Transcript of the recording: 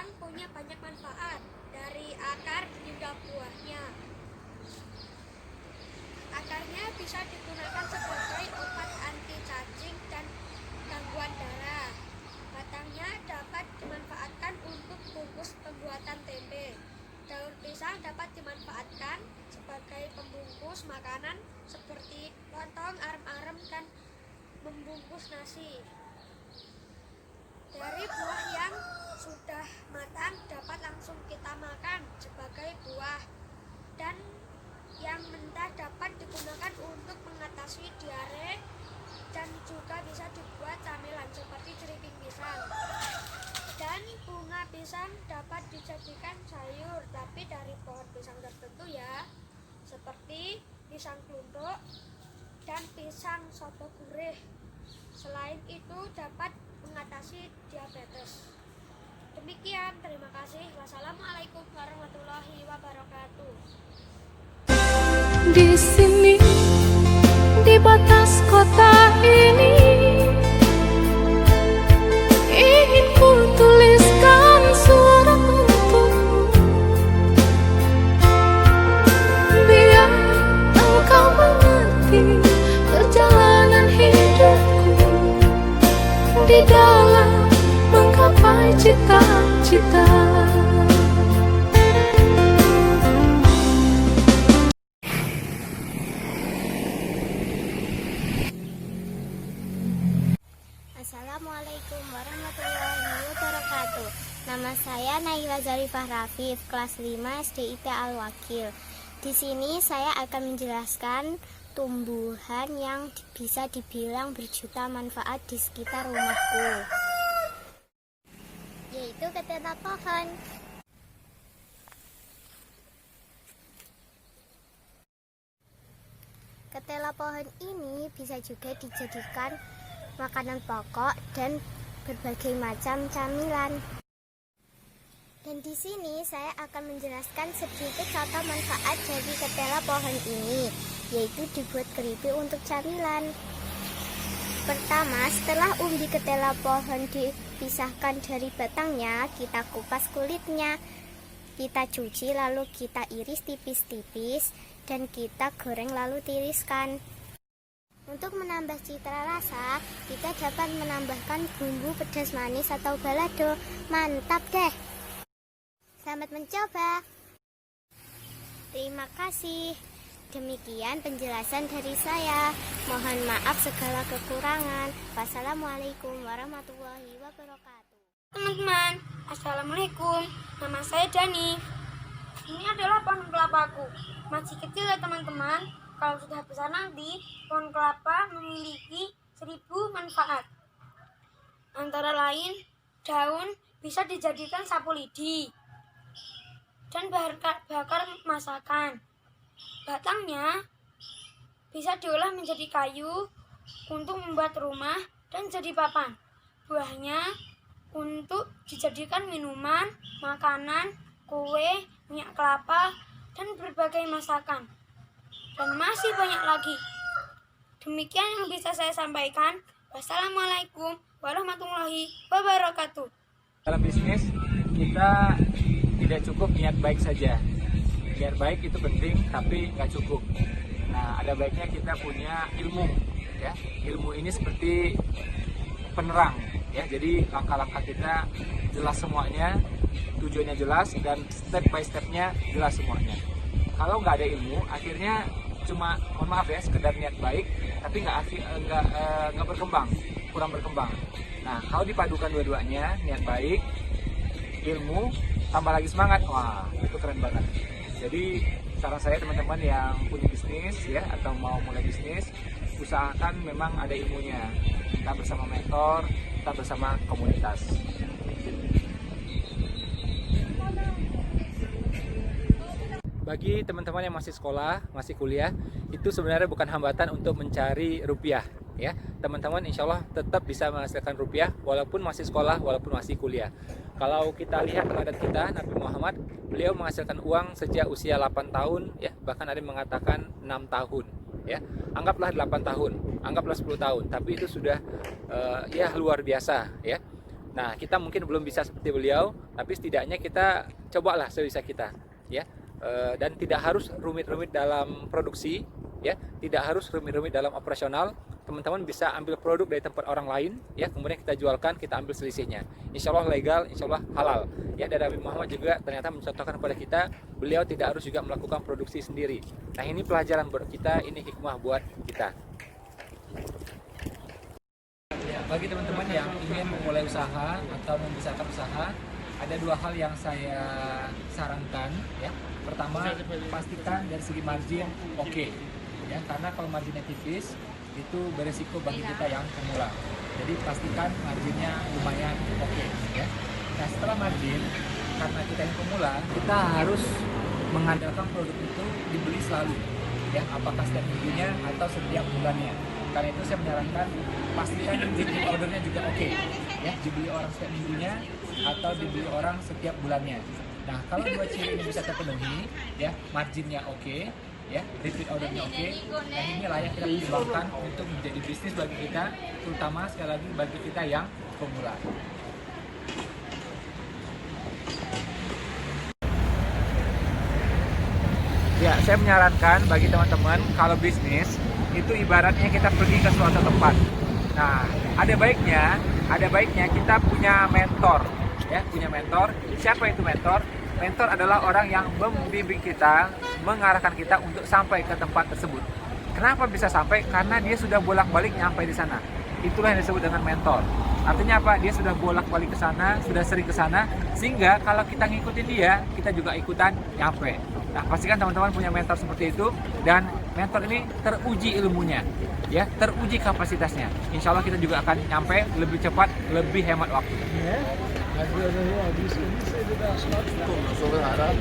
pisang punya banyak manfaat, dari akar hingga buahnya. Akarnya bisa digunakan sebagai obat anti cacing dan gangguan darah. Batangnya dapat dimanfaatkan untuk bungkus pembuatan tempe. Daun pisang dapat dimanfaatkan sebagai pembungkus makanan seperti lontong, arem-arem, dan membungkus nasi. Dari buah yang sudah matang dapat langsung kita makan sebagai buah, dan yang mentah dapat digunakan untuk mengatasi diare dan juga bisa dibuat camilan seperti jeriping pisang. Dan bunga pisang dapat dijadikan sayur, tapi dari pohon pisang tertentu ya, seperti pisang kluthuk dan pisang soto gurih. Selain itu dapat mengatasi diabetes. Demikian, terima kasih. Wassalamualaikum warahmatullahi wabarakatuh. Di sini, di batas kota ini, ingin ku tuliskan surat untukmu, biar engkau mengerti perjalanan hidupku di dalam menggapai cita-cita. Assalamualaikum warahmatullahi wabarakatuh. Nama saya Naila Zarifah Rafif, kelas 5 SDIT Al-Wakil. Di sini saya akan menjelaskan tumbuhan yang bisa dibilang berjuta manfaat di sekitar rumahku, yaitu ketela pohon. Ketela pohon ini bisa juga dijadikan makanan pokok dan berbagai macam camilan. Dan di sini saya akan menjelaskan sedikit contoh manfaat dari ketela pohon ini, yaitu dibuat keripik untuk camilan. Pertama, setelah umbi ketela pohon dipisahkan dari batangnya, kita kupas kulitnya, kita cuci lalu kita iris tipis-tipis dan kita goreng lalu tiriskan. Untuk menambah citra rasa, kita dapat menambahkan bumbu pedas manis atau balado. Mantap deh! Selamat mencoba! Terima kasih. Demikian penjelasan dari saya. Mohon maaf segala kekurangan. Wassalamualaikum warahmatullahi wabarakatuh. Teman-teman, Assalamualaikum. Nama saya Dani. Ini adalah pohon kelapaku. Masih kecil ya teman-teman. Kalau sudah besar nanti, pohon kelapa memiliki 1000 manfaat. Antara lain, daun bisa dijadikan sapu lidi dan bakar masakan. Batangnya bisa diolah menjadi kayu untuk membuat rumah dan jadi papan. Buahnya untuk dijadikan minuman, makanan, kue, minyak kelapa, dan berbagai masakan. Dan masih banyak lagi. Demikian yang bisa saya sampaikan. Wassalamualaikum warahmatullahi wabarakatuh. Dalam bisnis kita tidak cukup niat baik saja. Niat baik itu penting, tapi nggak cukup. Nah, ada baiknya kita punya ilmu, ya. Ilmu ini seperti penerang, ya. Jadi langkah-langkah kita jelas semuanya, tujuannya jelas, dan step by stepnya jelas semuanya. Kalau nggak ada ilmu, akhirnya cuma, mohon maaf ya, sekedar niat baik, tapi nggak berkembang, kurang berkembang. Nah, kalau dipadukan dua-duanya, niat baik, ilmu, tambah lagi semangat, wah, itu keren banget. Jadi saran saya teman-teman yang punya bisnis ya, atau mau mulai bisnis, usahakan memang ada ilmunya, entah bersama mentor, entah bersama komunitas. Bagi teman-teman yang masih sekolah, masih kuliah, itu sebenarnya bukan hambatan untuk mencari rupiah, ya. Teman-teman insya Allah tetap bisa menghasilkan rupiah walaupun masih sekolah, walaupun masih kuliah. Kalau kita lihat teladan kita, Nabi Muhammad, beliau menghasilkan uang sejak usia 8 tahun, ya, bahkan ada yang mengatakan 6 tahun, ya. Anggaplah 8 tahun, anggaplah 10 tahun, tapi itu sudah ya luar biasa, ya. Nah, kita mungkin belum bisa seperti beliau, tapi setidaknya kita cobalah sebisa kita, ya. Dan tidak harus rumit-rumit dalam produksi, ya. Tidak harus rumit-rumit dalam operasional. Teman-teman bisa ambil produk dari tempat orang lain, ya. Kemudian kita jualkan, kita ambil selisihnya. Insya Allah legal, insya Allah halal. Ya, dan Nabi Muhammad juga ternyata mencontohkan kepada kita, beliau tidak harus juga melakukan produksi sendiri. Nah, ini pelajaran buat kita, ini hikmah buat kita. Bagi teman-teman yang ingin memulai usaha atau membesarkan usaha, ada dua hal yang saya sarankan, ya. Pertama, pastikan dari segi margin oke, ya, karena kalau marginnya tipis itu beresiko bagi kita yang pemula. Jadi pastikan marginnya lumayan oke, ya. Nah, setelah margin, karena kita yang pemula, kita harus mengandalkan produk itu dibeli selalu, ya, apakah setiap minggunya atau setiap bulannya. Karena itu saya menyarankan pastikan dibeli ordernya juga oke, ya, dibeli orang setiap minggunya atau dibeli orang setiap bulannya. Nah, kalau dua ciri ini bisa terpenuhi, ya, marginnya oke, ya, repeat ordernya oke, nah ini layak kita pertimbangkan untuk menjadi bisnis bagi kita, terutama sekali lagi bagi kita yang pemula. Ya, saya menyarankan bagi teman-teman kalau bisnis itu ibaratnya kita pergi ke suatu tempat. Nah, ada baiknya kita punya mentor, ya, punya mentor. Siapa itu mentor? Mentor adalah orang yang membimbing kita, mengarahkan kita untuk sampai ke tempat tersebut. Kenapa bisa sampai? Karena dia sudah bolak-balik nyampe di sana. Itulah yang disebut dengan mentor. Artinya apa? Dia sudah bolak-balik ke sana, sudah sering ke sana, sehingga kalau kita ngikutin dia, kita juga ikutan nyampe. Nah, pastikan teman-teman punya mentor seperti itu, dan mentor ini teruji ilmunya, ya, teruji kapasitasnya. Insya Allah kita juga akan nyampe lebih cepat, lebih hemat waktu. Kom, dan zullen we haar